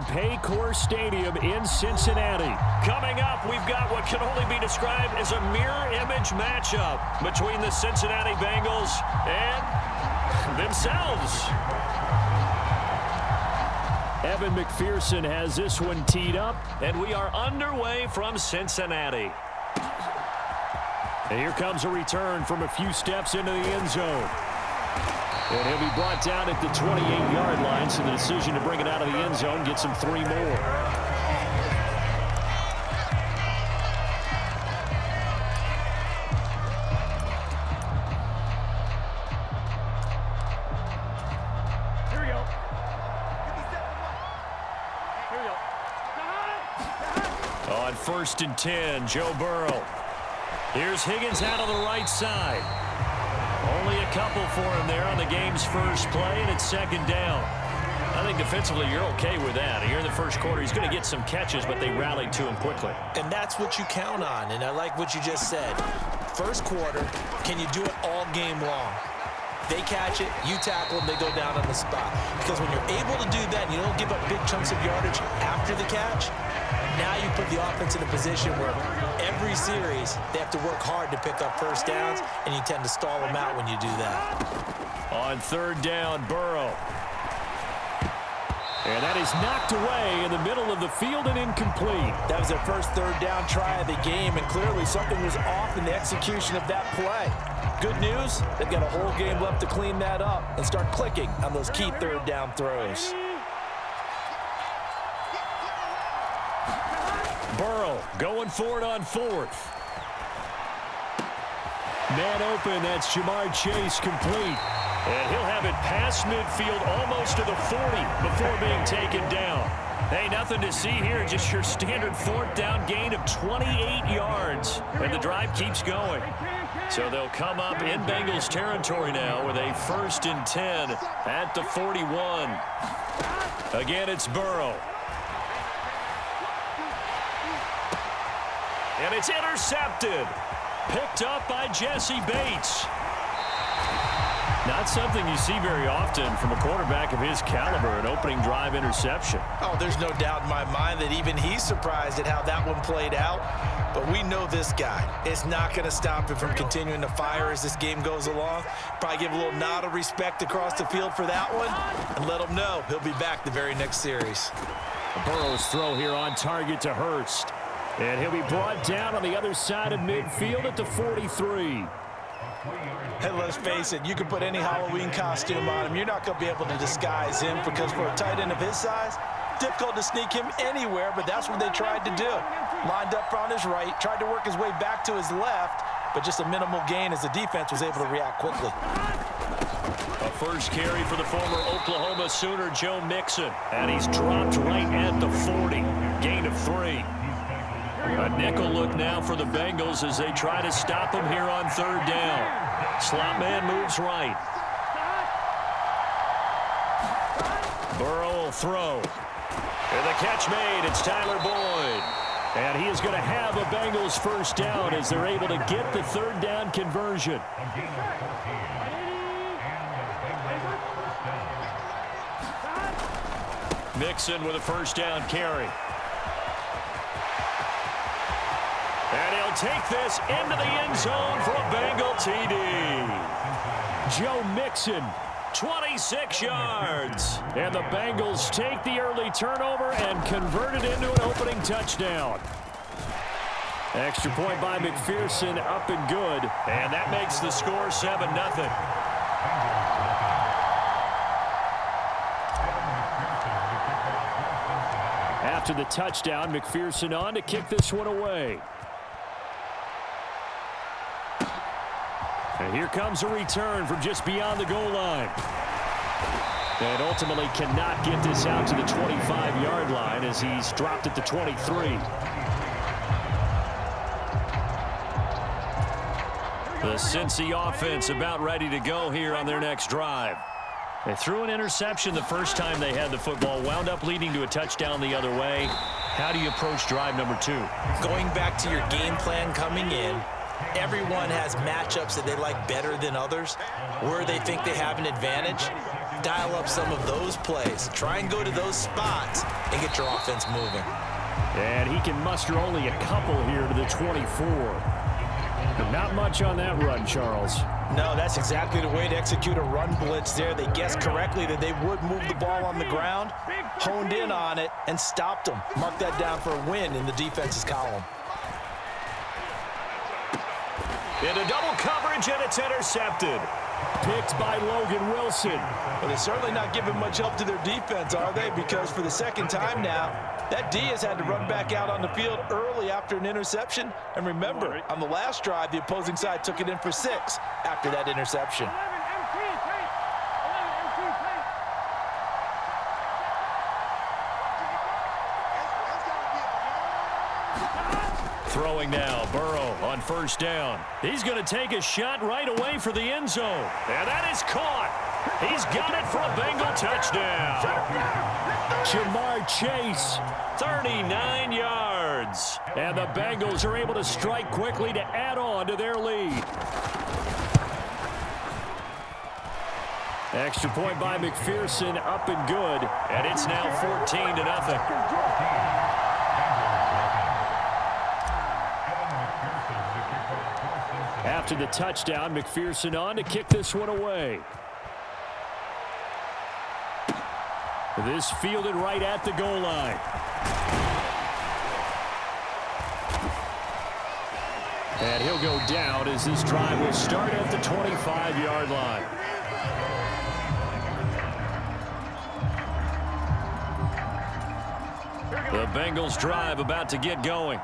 Paycor Stadium in Cincinnati. Coming up, we've got what can only be described as a mirror image matchup between the Cincinnati Bengals and themselves. Evan McPherson has this one teed up. And we are underway from Cincinnati. And here comes a return from a few steps into the end zone. And he'll be brought down at the 28-yard line, so the decision to bring it out of the end zone gets him 3 more. On 1st and 10, Joe Burrow. Here's Higgins out on the right side. Only a couple for him there on the game's first play, and it's 2nd down. I think defensively you're okay with that. Here in the first quarter, he's going to get some catches, but they rallied to him quickly. And that's what you count on, and I like what you just said. First quarter, can you do it all game long? They catch it, you tackle them, they go down on the spot. Because when you're able to do that and you don't give up big chunks of yardage after the catch, now you put the offense in a position where every series they have to work hard to pick up first downs, and you tend to stall them out when you do that. On 3rd down, Burrow. And that is knocked away in the middle of the field and incomplete. That was their first 3rd down try of the game, and clearly something was off in the execution of that play. Good news, they've got a whole game left to clean that up and start clicking on those key 3rd down throws. Burrow going for it on 4th. Man open, that's Jamar Chase complete. And he'll have it past midfield almost to the 40 before being taken down. Hey, nothing to see here, just your standard 4th down gain of 28 yards. And the drive keeps going. So they'll come up in Bengals territory now with a 1st and 10 at the 41. Again, it's Burrow. And it's intercepted. Picked up by Jesse Bates. Not something you see very often from a quarterback of his caliber, an opening drive interception. Oh, there's no doubt in my mind that even he's surprised at how that one played out. But we know this guy. It's not going to stop him from continuing to fire as this game goes along. Probably give a little nod of respect across the field for that one and let him know he'll be back the very next series. Burrow's throw here on target to Hurst. And he'll be brought down on the other side of midfield at the 43. Hey, let's face it, you can put any Halloween costume on him. You're not going to be able to disguise him because for a tight end of his size, difficult to sneak him anywhere, but that's what they tried to do. Lined up on his right, tried to work his way back to his left, but just a minimal gain as the defense was able to react quickly. A first carry for the former Oklahoma Sooner, Joe Mixon, and he's dropped right at the 40. Gain of 3. A nickel look now for the Bengals as they try to stop him here on 3rd down. Slot man moves right. Burrow will throw. And the catch made. It's Tyler Boyd. And he is going to have a Bengals first down as they're able to get the 3rd down conversion. Mixon with a first down carry. And he'll take this into the end zone for a Bengal TD. Joe Mixon, 26 yards. And the Bengals take the early turnover and convert it into an opening touchdown. Extra point by McPherson, up and good. And that makes the score 7-0. After the touchdown, McPherson on to kick this one away. And here comes a return from just beyond the goal line. And ultimately cannot get this out to the 25-yard line as he's dropped at the 23. The Cincy offense about ready to go here on their next drive. They threw an interception the first time they had the football, wound up leading to a touchdown the other way. How do you approach drive number 2? Going back to your game plan coming in, everyone has matchups that they like better than others, where they think they have an advantage. dial up some of those plays. Try and go to those spots and get your offense moving. And he can muster only a couple here to the 24. But not much on that run, Charles. No, that's exactly the way to execute a run blitz there. They guessed correctly that they would move the ball on the ground, honed in on it, and stopped them. Mark that down for a win in the defense's column. Into double coverage, and it's intercepted. Picked by Logan Wilson. But they're certainly not giving much help to their defense, are they? Because for the second time now, that D has had to run back out on the field early after an interception. And remember, on the last drive, the opposing side took it in for 6 after that interception. Throwing now, Burrow on first down. He's going to take a shot right away for the end zone. And that is caught. He's got it for a Bengal touchdown. Jamar Chase. 39 yards. And the Bengals are able to strike quickly to add on to their lead. Extra point by McPherson, up and good. And it's now 14-0. After the touchdown, McPherson on to kick this one away. This fielded right at the goal line. And he'll go down as this drive will start at the 25-yard line. The Bengals drive about to get going.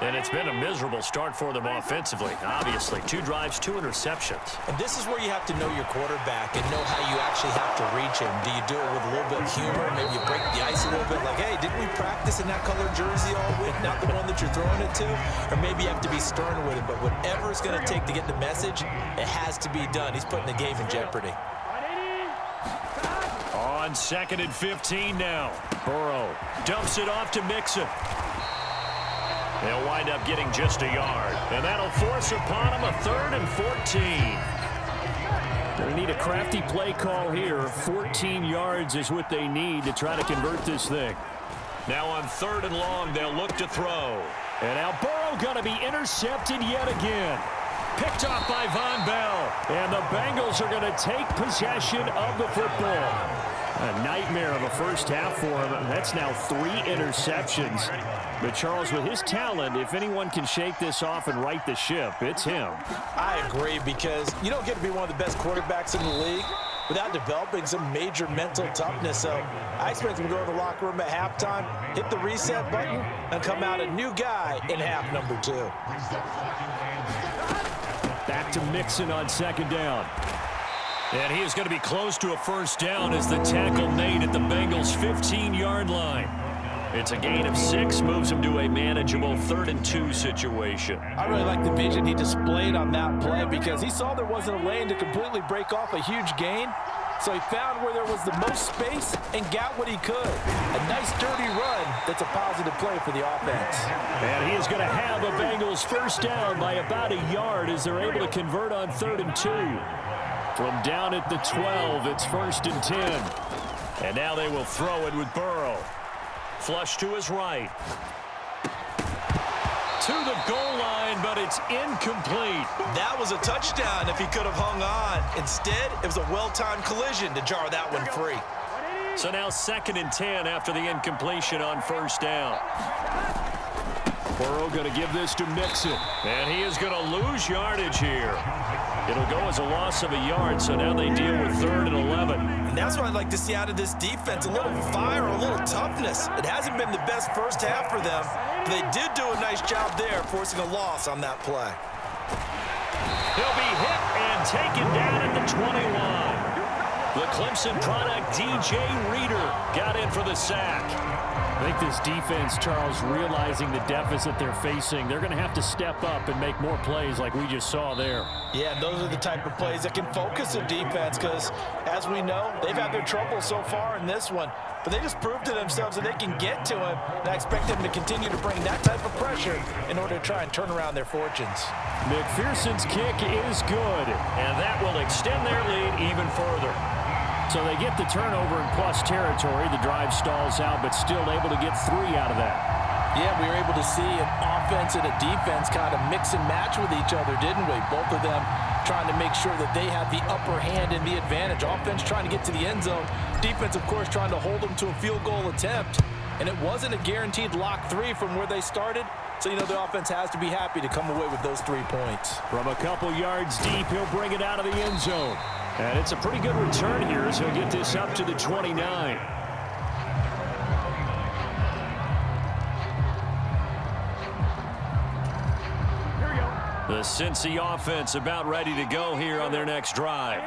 And it's been a miserable start for them offensively. Obviously, 2 drives, 2 interceptions. And this is where you have to know your quarterback and know how you actually have to reach him. Do you do it with a little bit of humor? Maybe you break the ice a little bit like, hey, didn't we practice in that colored jersey all week? Not the one that you're throwing it to? Or maybe you have to be stern with it. But whatever it's going to take to get the message, it has to be done. He's putting the game in jeopardy. On 2nd and 15 now. Burrow dumps it off to Mixon. They'll wind up getting just a yard. And that'll force upon them a 3rd and 14. They need a crafty play call here. 14 yards is what they need to try to convert this thing. Now on 3rd and long, they'll look to throw. And now Burrow going to be intercepted yet again. Picked off by Von Bell. And the Bengals are going to take possession of the football. A nightmare of a first half for him. That's now 3 interceptions. But Charles, with his talent, if anyone can shake this off and right the ship, it's him. I agree, because you don't get to be one of the best quarterbacks in the league without developing some major mental toughness. So I expect him to go to the locker room at halftime, hit the reset button, and come out a new guy in half number 2. Back to Mixon on 2nd down. And he is going to be close to a first down as the tackle made at the Bengals' 15-yard line. It's a gain of 6, moves him to a manageable 3rd and 2 situation. I really like the vision he displayed on that play, because he saw there wasn't a lane to completely break off a huge gain. So he found where there was the most space and got what he could. A nice dirty run that's a positive play for the offense. And he is going to have a Bengals first down by about a yard as they're able to convert on 3rd and 2. From down at the 12, it's 1st and 10. And now they will throw it with Burrow. Flush to his right. To the goal line, but it's incomplete. That was a touchdown if he could have hung on. Instead, it was a well-timed collision to jar that one free. So now 2nd and 10 after the incompletion on first down. Burrow going to give this to Mixon. And he is going to lose yardage here. It'll go as a loss of a yard, so now they deal with 3rd and 11. And that's what I'd like to see out of this defense, a little fire, a little toughness. It hasn't been the best first half for them, but they did do a nice job there, forcing a loss on that play. He'll be hit and taken down at the 21. The Clemson product, DJ Reader, got in for the sack. I think this defense, Charles, realizing the deficit they're facing, they're going to have to step up and make more plays like we just saw there. Yeah, and those are the type of plays that can focus a defense, because, as we know, they've had their trouble so far in this one. But they just proved to themselves that they can get to him, and I expect them to continue to bring that type of pressure in order to try and turn around their fortunes. McPherson's kick is good, and that will extend their lead even further. So they get the turnover in plus territory. The drive stalls out, but still able to get 3 out of that. Yeah, we were able to see an offense and a defense kind of mix and match with each other, didn't we? Both of them trying to make sure that they had the upper hand and the advantage. Offense trying to get to the end zone. Defense, of course, trying to hold them to a field goal attempt. And it wasn't a guaranteed lock 3 from where they started. So, you know, the offense has to be happy to come away with those 3 points. From a couple yards deep, he'll bring it out of the end zone. And it's a pretty good return here as he'll get this up to the 29. The Cincy offense about ready to go here on their next drive.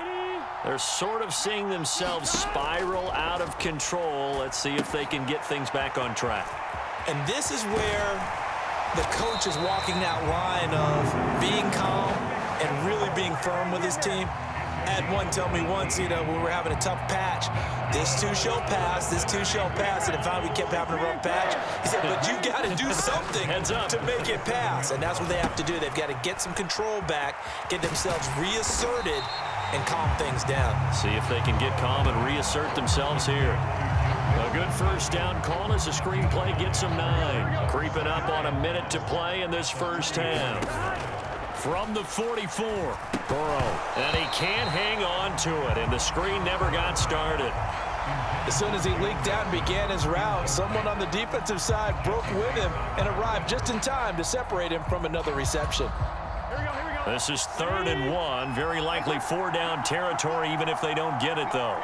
They're sort of seeing themselves spiral out of control. Let's see if they can get things back on track. And this is where the coach is walking that line of being calm and really being firm with his team. I had one tell me once, you know, when we were having a tough patch, this too shall pass, this too shall pass, and finally we kept having a rough patch. He said, but you got to do something to make it pass, and that's what they have to do. They've got to get some control back, get themselves reasserted, and calm things down. See if they can get calm and reassert themselves here. A good first down call as the screenplay gets them 9. Creeping up on a minute to play in this first half. From the 44, Burrow, and he can't hang on to it, and the screen never got started. As soon as he leaked out and began his route, someone on the defensive side broke with him and arrived just in time to separate him from another reception. This is 3rd and 1, very likely 4-down territory, even if they don't get it, though.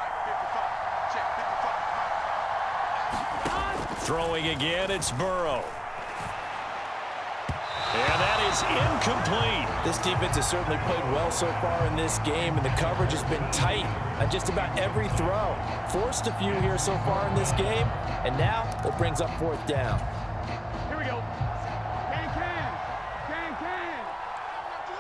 Throwing again, it's Burrow. And that is incomplete. This defense has certainly played well so far in this game, and the coverage has been tight on just about every throw. Forced a few here so far in this game, and now it brings up 4th down. Here we go. Can.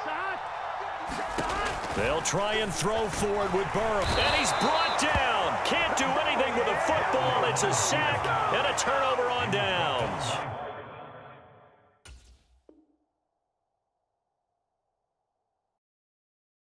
Stop. They'll try and throw forward with Burrow. And he's brought down. Can't do anything with a football. It's a sack and a turnover on down.